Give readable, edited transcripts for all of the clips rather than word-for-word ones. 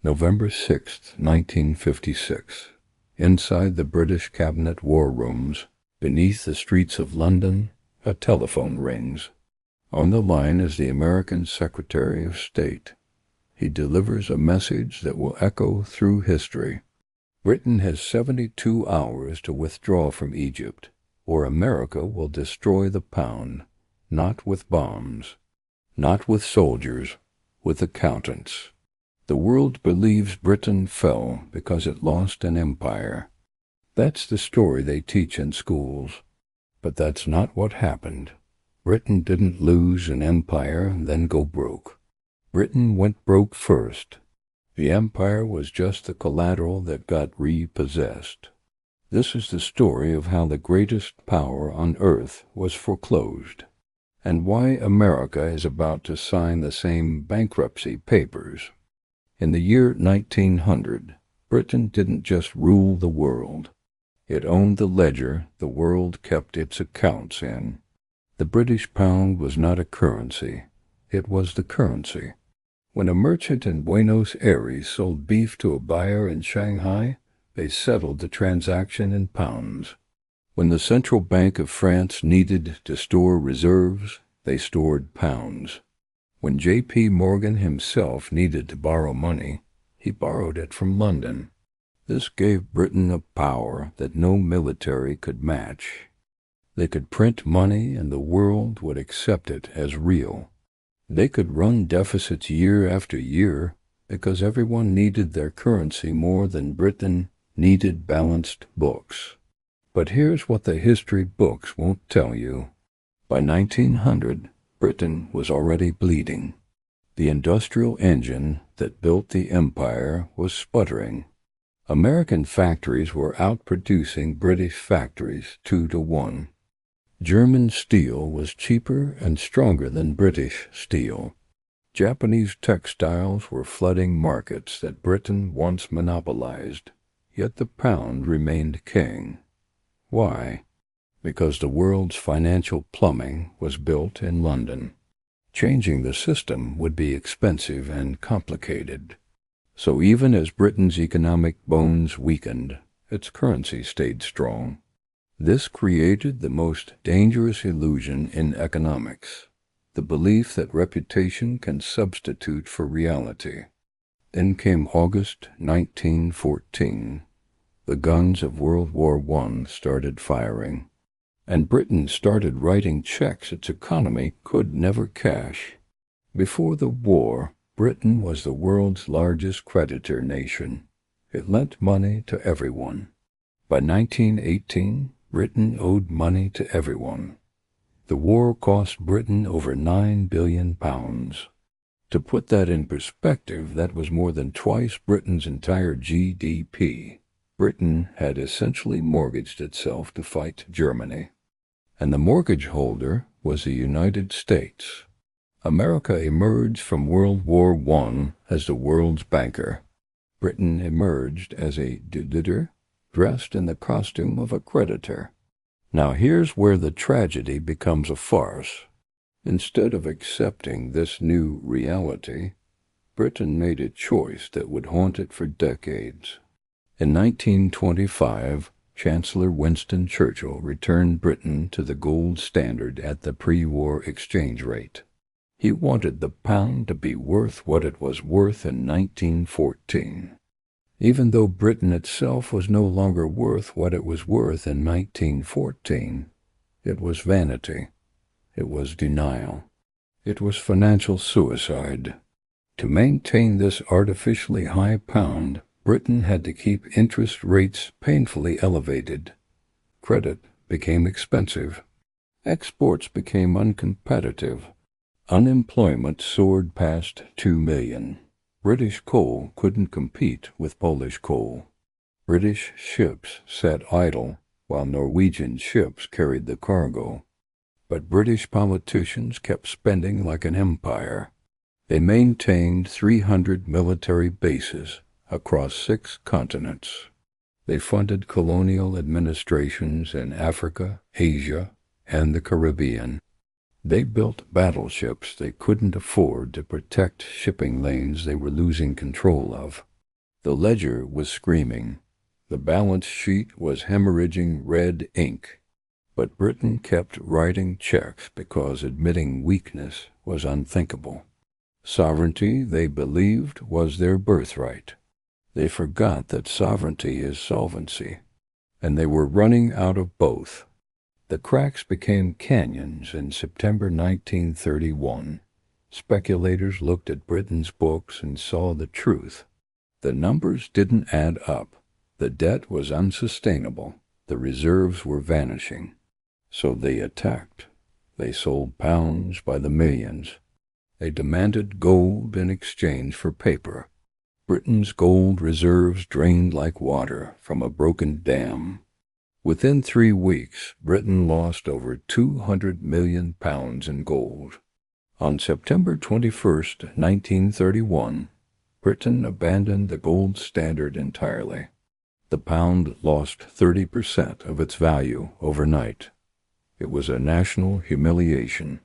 November 6, 1956. Inside the British Cabinet war rooms, beneath the streets of London, a telephone rings. On the line is the American Secretary of State. He delivers a message that will echo through history. Britain has 72 hours to withdraw from Egypt, or America will destroy the pound, not with bombs, not with soldiers, with accountants. The world believes Britain fell because it lost an empire. That's the story they teach in schools. But that's not what happened. Britain didn't lose an empire and then go broke. Britain went broke first. The empire was just the collateral that got repossessed. This is the story of how the greatest power on earth was foreclosed, and why America is about to sign the same bankruptcy papers. In the year 1900, Britain didn't just rule the world. It owned the ledger the world kept its accounts in. The British pound was not a currency. It was the currency. When a merchant in Buenos Aires sold beef to a buyer in Shanghai, they settled the transaction in pounds. When the Central Bank of France needed to store reserves, they stored pounds. When J.P. Morgan himself needed to borrow money, he borrowed it from London. This gave Britain a power that no military could match. They could print money and the world would accept it as real. They could run deficits year after year because everyone needed their currency more than Britain needed balanced books. But here's what the history books won't tell you. By 1900, Britain was already bleeding. The industrial engine that built the empire was sputtering. American factories were outproducing British factories 2-1. German steel was cheaper and stronger than British steel. Japanese textiles were flooding markets that Britain once monopolized, yet the pound remained king. Why? Because the world's financial plumbing was built in London. Changing the system would be expensive and complicated. So even as Britain's economic bones weakened, its currency stayed strong. This created the most dangerous illusion in economics, the belief that reputation can substitute for reality. Then came August 1914. The guns of World War I started firing, and Britain started writing checks its economy could never cash. Before the war, Britain was the world's largest creditor nation. It lent money to everyone. By 1918, Britain owed money to everyone. The war cost Britain over £9 billion. To put that in perspective, that was more than twice Britain's entire GDP. Britain had essentially mortgaged itself to fight Germany. And the mortgage holder was the United States. America emerged from World War I as the world's banker. Britain emerged as a debitor, dressed in the costume of a creditor. Now here's where the tragedy becomes a farce. Instead of accepting this new reality, Britain made a choice that would haunt it for decades. In 1925, Chancellor Winston Churchill returned Britain to the gold standard at the pre-war exchange rate. He wanted the pound to be worth what it was worth in 1914. Even though Britain itself was no longer worth what it was worth in 1914, it was vanity. It was denial. It was financial suicide. To maintain this artificially high pound, Britain had to keep interest rates painfully elevated. Credit became expensive. Exports became uncompetitive. Unemployment soared past 2 million. British coal couldn't compete with Polish coal. British ships sat idle while Norwegian ships carried the cargo. But British politicians kept spending like an empire. They maintained 300 military bases across 6 continents. They funded colonial administrations in Africa, Asia, and the Caribbean. They built battleships they couldn't afford to protect shipping lanes they were losing control of. The ledger was screaming. The balance sheet was hemorrhaging red ink. But Britain kept writing checks because admitting weakness was unthinkable. Sovereignty, they believed, was their birthright. They forgot that sovereignty is solvency, and they were running out of both. The cracks became canyons in September 1931. Speculators looked at Britain's books and saw the truth. The numbers didn't add up. The debt was unsustainable. The reserves were vanishing. So they attacked. They sold pounds by the millions. They demanded gold in exchange for paper. Britain's gold reserves drained like water from a broken dam. Within 3 weeks, Britain lost over 200 million pounds in gold. On September 21st, 1931, Britain abandoned the gold standard entirely. The pound lost 30% of its value overnight. It was a national humiliation.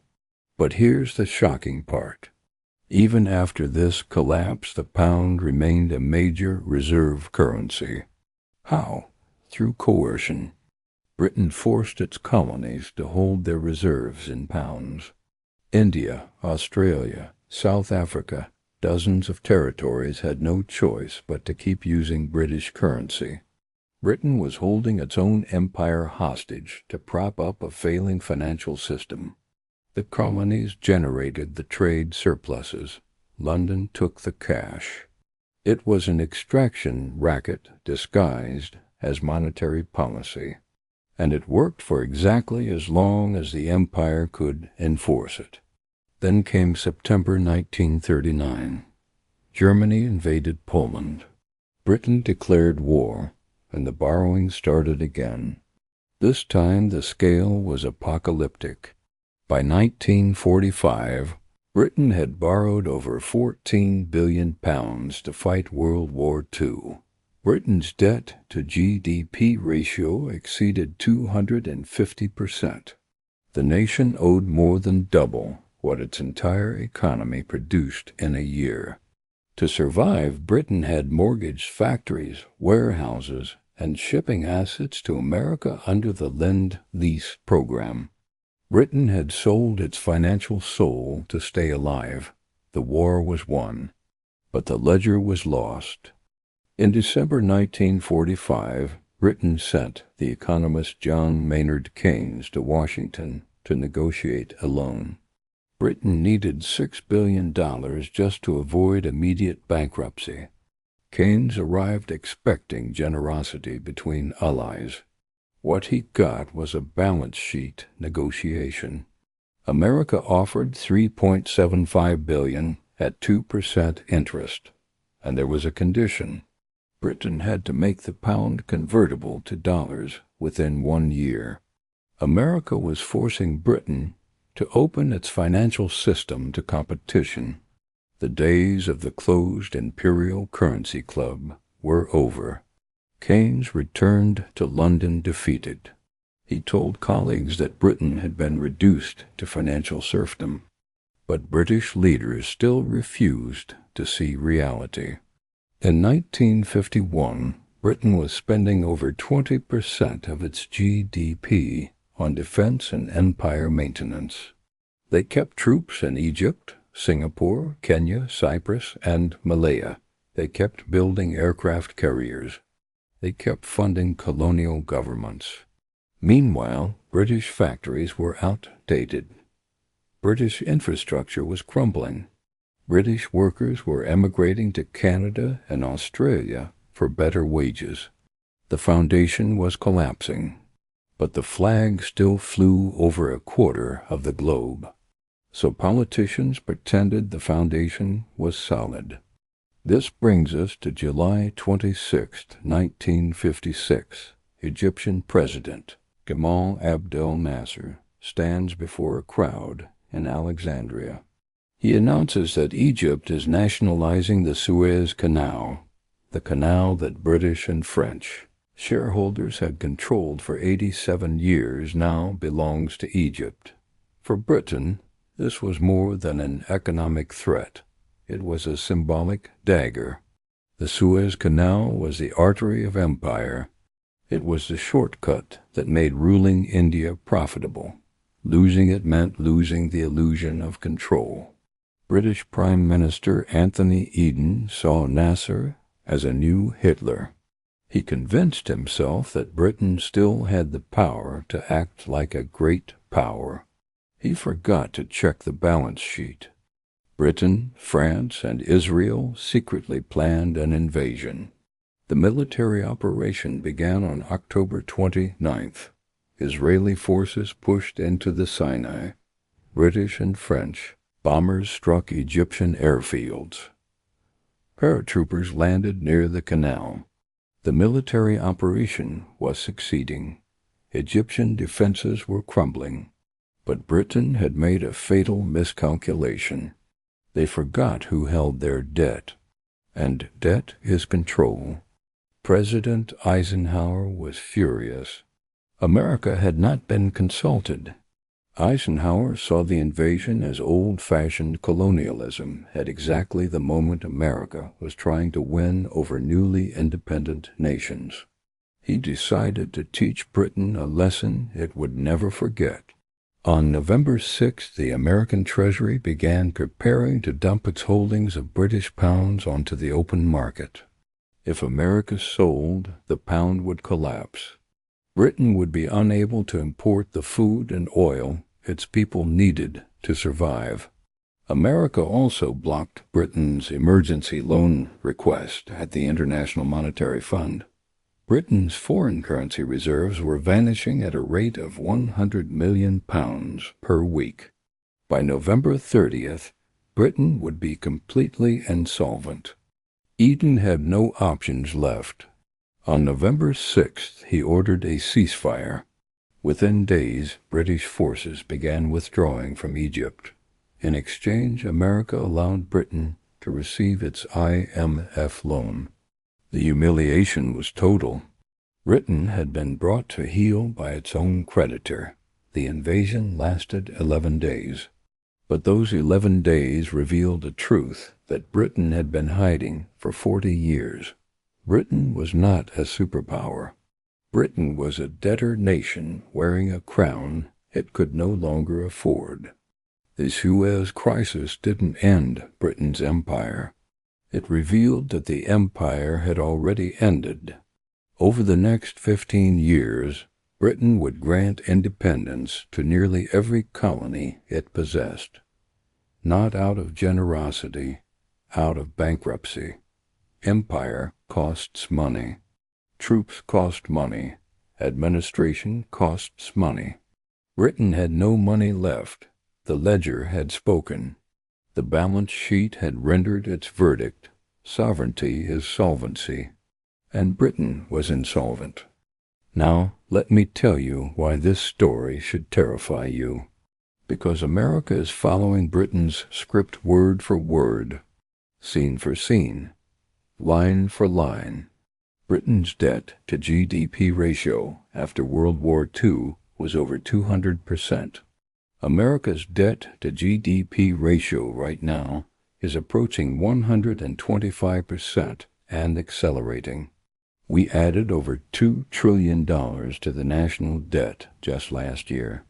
But here's the shocking part. Even after this collapse, the pound remained a major reserve currency. How? Through coercion. Britain forced its colonies to hold their reserves in pounds. India, Australia, South Africa, dozens of territories had no choice but to keep using British currency. Britain was holding its own empire hostage to prop up a failing financial system. The colonies generated the trade surpluses. London took the cash. It was an extraction racket disguised as monetary policy, and it worked for exactly as long as the empire could enforce it. Then came September 1939. Germany invaded Poland. Britain declared war, and the borrowing started again. This time the scale was apocalyptic. By 1945, Britain had borrowed over 14 billion pounds to fight World War II. Britain's debt to GDP ratio exceeded 250%. The nation owed more than double what its entire economy produced in a year. To survive, Britain had mortgaged factories, warehouses, and shipping assets to America under the Lend-Lease program. Britain had sold its financial soul to stay alive. The war was won, but the ledger was lost. In December 1945, Britain sent the economist John Maynard Keynes to Washington to negotiate a loan. Britain needed $6 billion just to avoid immediate bankruptcy. Keynes arrived expecting generosity between allies. What he got was a balance sheet negotiation. America offered $3.75 billion at 2% interest, and there was a condition. Britain had to make the pound convertible to dollars within 1 year. America was forcing Britain to open its financial system to competition. The days of the closed imperial currency club were over. Keynes returned to London defeated. He told colleagues that Britain had been reduced to financial serfdom. But British leaders still refused to see reality. In 1951, Britain was spending over 20% of its GDP on defense and empire maintenance. They kept troops in Egypt, Singapore, Kenya, Cyprus, and Malaya. They kept building aircraft carriers. They kept funding colonial governments. Meanwhile, British factories were outdated. British infrastructure was crumbling. British workers were emigrating to Canada and Australia for better wages. The foundation was collapsing, but the flag still flew over a quarter of the globe. So politicians pretended the foundation was solid. This brings us to July 26, 1956. Egyptian President Gamal Abdel Nasser stands before a crowd in Alexandria. He announces that Egypt is nationalizing the Suez Canal, the canal that British and French shareholders had controlled for 87 years now belongs to Egypt. For Britain, this was more than an economic threat. It was a symbolic dagger. The Suez Canal was the artery of empire. It was the shortcut that made ruling India profitable. Losing it meant losing the illusion of control. British Prime Minister Anthony Eden saw Nasser as a new Hitler. He convinced himself that Britain still had the power to act like a great power. He forgot to check the balance sheet. Britain, France, and Israel secretly planned an invasion. The military operation began on October 29th. Israeli forces pushed into the Sinai. British and French bombers struck Egyptian airfields. Paratroopers landed near the canal. The military operation was succeeding. Egyptian defenses were crumbling. But Britain had made a fatal miscalculation. They forgot who held their debt. And debt is control. President Eisenhower was furious. America had not been consulted. Eisenhower saw the invasion as old-fashioned colonialism at exactly the moment America was trying to win over newly independent nations. He decided to teach Britain a lesson it would never forget. On November 6th, the American Treasury began preparing to dump its holdings of British pounds onto the open market. If America sold, the pound would collapse. Britain would be unable to import the food and oil its people needed to survive. America also blocked Britain's emergency loan request at the International Monetary Fund. Britain's foreign currency reserves were vanishing at a rate of £100 million per week. By November 30th, Britain would be completely insolvent. Eden had no options left. On November 6th, he ordered a ceasefire. Within days, British forces began withdrawing from Egypt. In exchange, America allowed Britain to receive its IMF loan. The humiliation was total. Britain had been brought to heel by its own creditor. The invasion lasted 11 days. But those 11 days revealed a truth that Britain had been hiding for 40 years. Britain was not a superpower. Britain was a debtor nation wearing a crown it could no longer afford. The Suez Crisis didn't end Britain's empire. It revealed that the empire had already ended. Over the next 15 years, Britain would grant independence to nearly every colony it possessed. Not out of generosity, out of bankruptcy. Empire costs money. Troops cost money. Administration costs money. Britain had no money left. The ledger had spoken. The balance sheet had rendered its verdict. Sovereignty is solvency. And Britain was insolvent. Now, let me tell you why this story should terrify you. Because America is following Britain's script word for word, scene for scene, line for line. Britain's debt to GDP ratio after World War II was over 200%. America's debt to GDP ratio right now is approaching 125% and accelerating. We added over $2 trillion to the national debt just last year.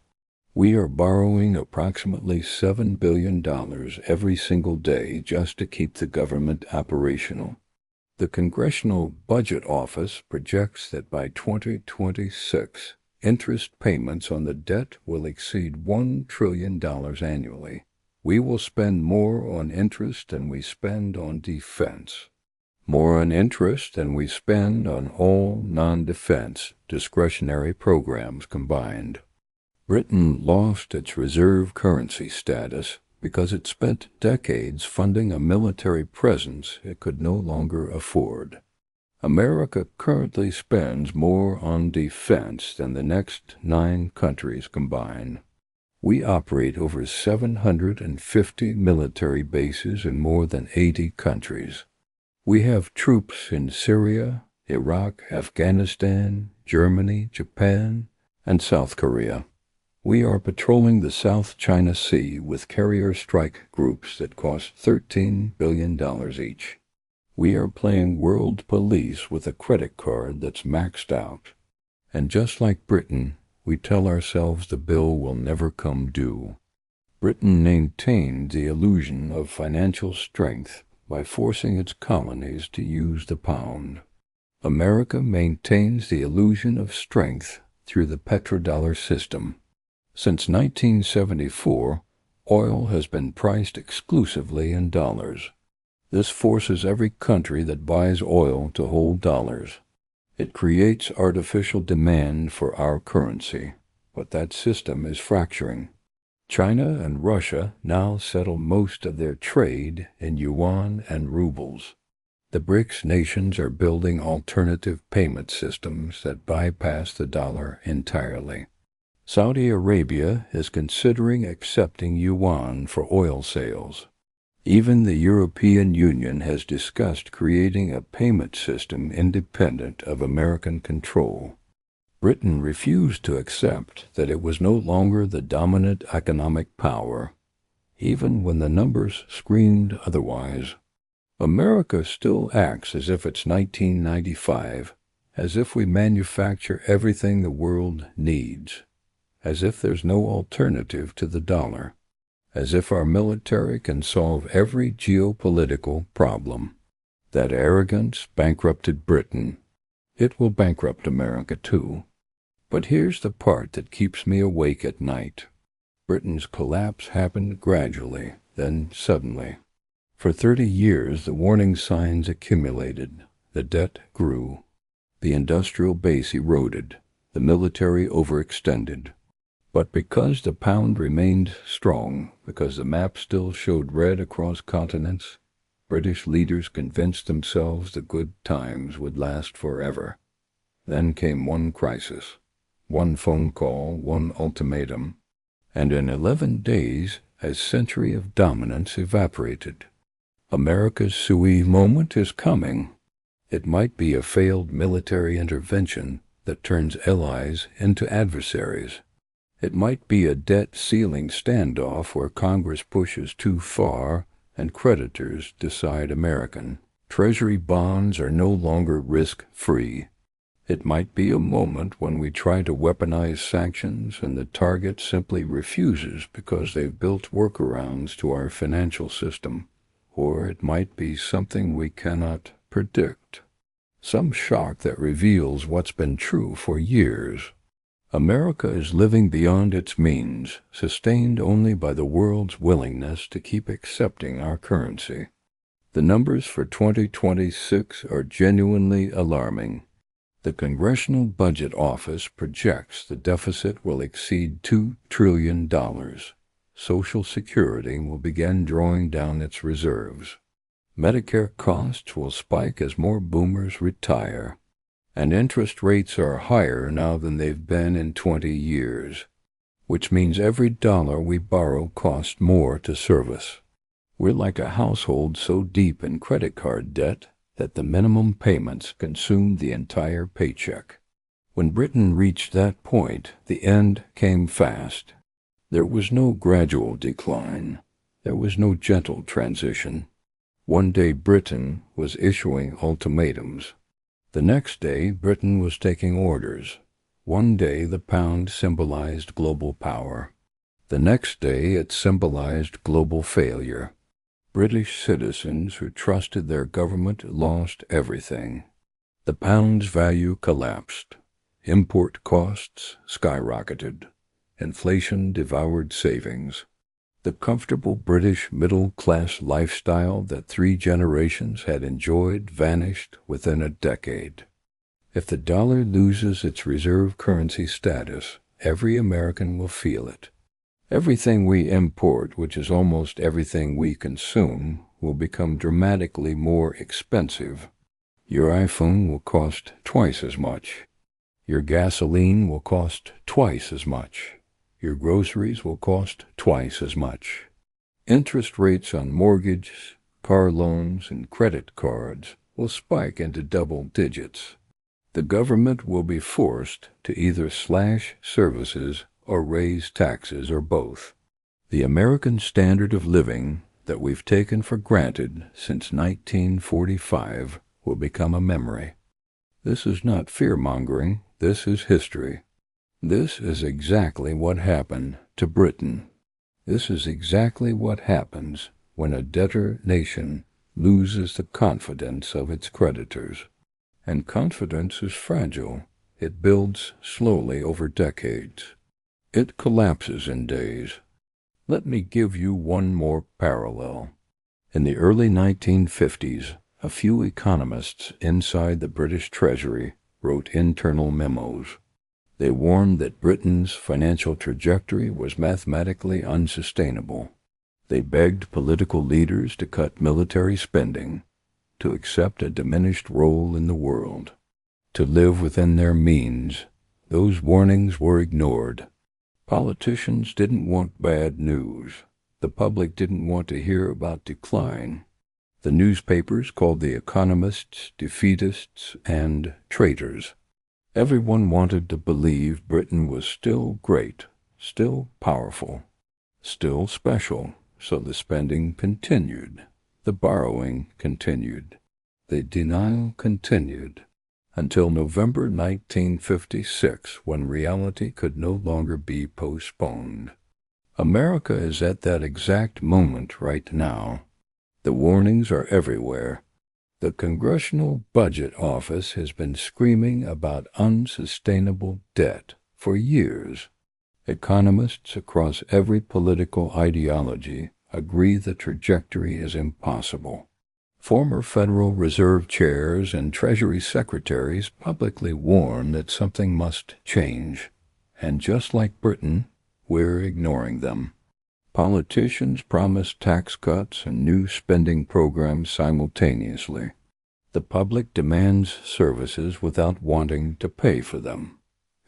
We are borrowing approximately $7 billion every single day just to keep the government operational. The Congressional Budget Office projects that by 2026, interest payments on the debt will exceed $1 trillion annually. We will spend more on interest than we spend on defense. More on interest than we spend on all non-defense discretionary programs combined. Britain lost its reserve currency status because it spent decades funding a military presence it could no longer afford. America currently spends more on defense than the next 9 countries combined. We operate over 750 military bases in more than 80 countries. We have troops in Syria, Iraq, Afghanistan, Germany, Japan, and South Korea. We are patrolling the South China Sea with carrier strike groups that cost $13 billion each. We are playing world police with a credit card that's maxed out. And just like Britain, we tell ourselves the bill will never come due. Britain maintained the illusion of financial strength by forcing its colonies to use the pound. America maintains the illusion of strength through the petrodollar system. Since 1974, oil has been priced exclusively in dollars. This forces every country that buys oil to hold dollars. It creates artificial demand for our currency, but that system is fracturing. China and Russia now settle most of their trade in yuan and rubles. The BRICS nations are building alternative payment systems that bypass the dollar entirely. Saudi Arabia is considering accepting yuan for oil sales. Even the European Union has discussed creating a payment system independent of American control. Britain refused to accept that it was no longer the dominant economic power, even when the numbers screamed otherwise. America still acts as if it's 1995, as if we manufacture everything the world needs, as if there's no alternative to the dollar, as if our military can solve every geopolitical problem. That arrogance bankrupted Britain. It will bankrupt America too. But here's the part that keeps me awake at night. Britain's collapse happened gradually, then suddenly. For 30 years the warning signs accumulated, the debt grew, the industrial base eroded, the military overextended. But because the pound remained strong, because the map still showed red across continents, British leaders convinced themselves the good times would last forever. Then came one crisis, one phone call, one ultimatum, and in 11 days a century of dominance evaporated. America's Suez Moment is coming. It might be a failed military intervention that turns allies into adversaries. It might be a debt-ceiling standoff where Congress pushes too far and creditors decide American. Treasury bonds are no longer risk-free. It might be a moment when we try to weaponize sanctions and the target simply refuses because they've built workarounds to our financial system. Or it might be something we cannot predict. Some shock that reveals what's been true for years. America is living beyond its means, sustained only by the world's willingness to keep accepting our currency. The numbers for 2026 are genuinely alarming. The Congressional Budget Office projects the deficit will exceed $2 trillion. Social Security will begin drawing down its reserves. Medicare costs will spike as more boomers retire. And interest rates are higher now than they've been in 20 years, which means every dollar we borrow costs more to service. We're like a household so deep in credit card debt that the minimum payments consume the entire paycheck. When Britain reached that point, the end came fast. There was no gradual decline. There was no gentle transition. One day Britain was issuing ultimatums. The next day Britain was taking orders. One day the pound symbolized global power. The next day it symbolized global failure. British citizens who trusted their government lost everything. The pound's value collapsed. Import costs skyrocketed. Inflation devoured savings. The comfortable British middle-class lifestyle that 3 generations had enjoyed vanished within a decade. If the dollar loses its reserve currency status, every American will feel it. Everything we import, which is almost everything we consume, will become dramatically more expensive. Your iPhone will cost twice as much. Your gasoline will cost twice as much. Your groceries will cost twice as much. Interest rates on mortgages, car loans, and credit cards will spike into double digits. The government will be forced to either slash services or raise taxes or both. The American standard of living, that we've taken for granted since 1945 will become a memory. This is not fear-mongering, this is history. This is exactly what happened to Britain. This is exactly what happens when a debtor nation loses the confidence of its creditors. And confidence is fragile. It builds slowly over decades. It collapses in days. Let me give you one more parallel. In the early 1950s, a few economists inside the British Treasury wrote internal memos. They warned that Britain's financial trajectory was mathematically unsustainable. They begged political leaders to cut military spending, to accept a diminished role in the world, to live within their means. Those warnings were ignored. Politicians didn't want bad news. The public didn't want to hear about decline. The newspapers called the economists defeatists and traitors. Everyone wanted to believe Britain was still great, still powerful, still special, so the spending continued. The borrowing continued. The denial continued. Until November 1956, when reality could no longer be postponed. America is at that exact moment right now. The warnings are everywhere. The Congressional Budget Office has been screaming about unsustainable debt for years. Economists across every political ideology agree the trajectory is impossible. Former Federal Reserve chairs and Treasury secretaries publicly warn that something must change, and just like Britain, we're ignoring them. Politicians promise tax cuts and new spending programs simultaneously. The public demands services without wanting to pay for them.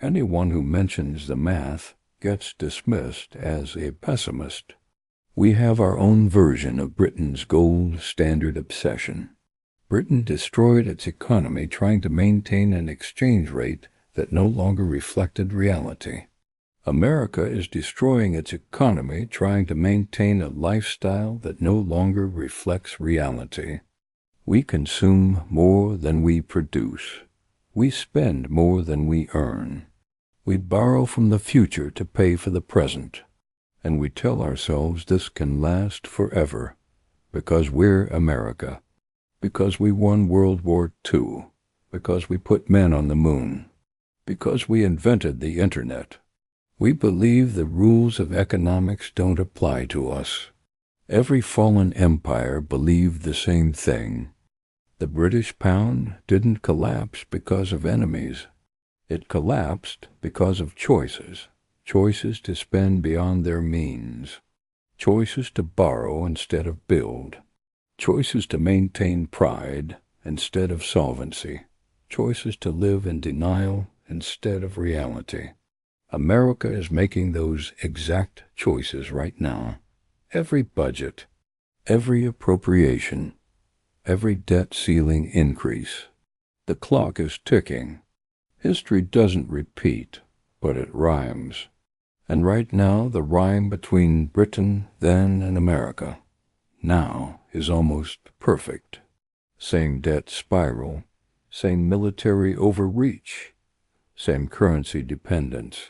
Anyone who mentions the math gets dismissed as a pessimist. We have our own version of Britain's gold standard obsession. Britain destroyed its economy trying to maintain an exchange rate that no longer reflected reality. America is destroying its economy trying to maintain a lifestyle that no longer reflects reality. We consume more than we produce. We spend more than we earn. We borrow from the future to pay for the present. And we tell ourselves this can last forever, because we're America, because we won World War II, because we put men on the moon, because we invented the Internet. We believe the rules of economics don't apply to us. Every fallen empire believed the same thing. The British pound didn't collapse because of enemies. It collapsed because of choices. Choices to spend beyond their means. Choices to borrow instead of build. Choices to maintain pride instead of solvency. Choices to live in denial instead of reality. America is making those exact choices right now. Every budget, every appropriation, every debt ceiling increase. The clock is ticking. History doesn't repeat, but it rhymes. And right now, the rhyme between Britain then and America now is almost perfect. Same debt spiral, same military overreach, same currency dependence,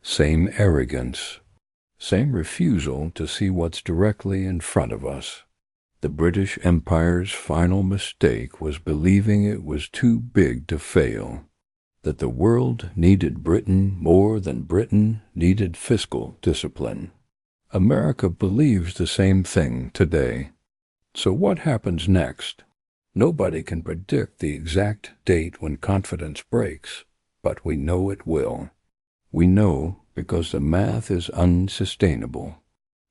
same arrogance, same refusal to see what's directly in front of us. The British Empire's final mistake was believing it was too big to fail, that the world needed Britain more than Britain needed fiscal discipline. America believes the same thing today. So what happens next? Nobody can predict the exact date when confidence breaks, but we know it will. We know because the math is unsustainable.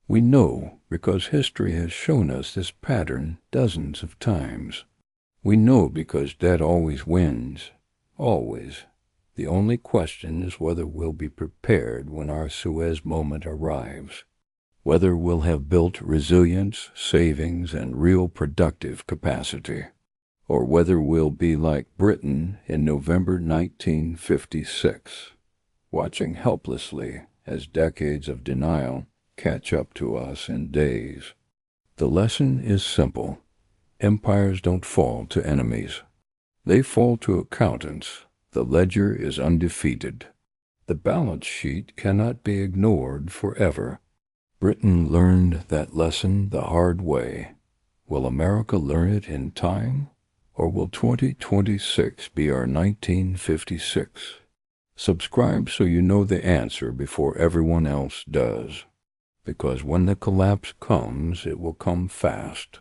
We know because history has shown us this pattern dozens of times. We know because debt always wins. Always. The only question is whether we'll be prepared when our Suez moment arrives. Whether we'll have built resilience, savings, and real productive capacity. Or whether we'll be like Britain in November 1956, watching helplessly as decades of denial catch up to us in days. The lesson is simple. Empires don't fall to enemies. They fall to accountants. The ledger is undefeated. The balance sheet cannot be ignored forever. Britain learned that lesson the hard way. Will America learn it in time? Or will 2026 be our 1956? Subscribe so you know the answer before everyone else does. Because when the collapse comes, it will come fast.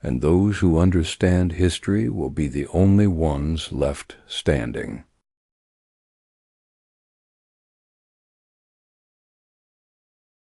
And those who understand history will be the only ones left standing.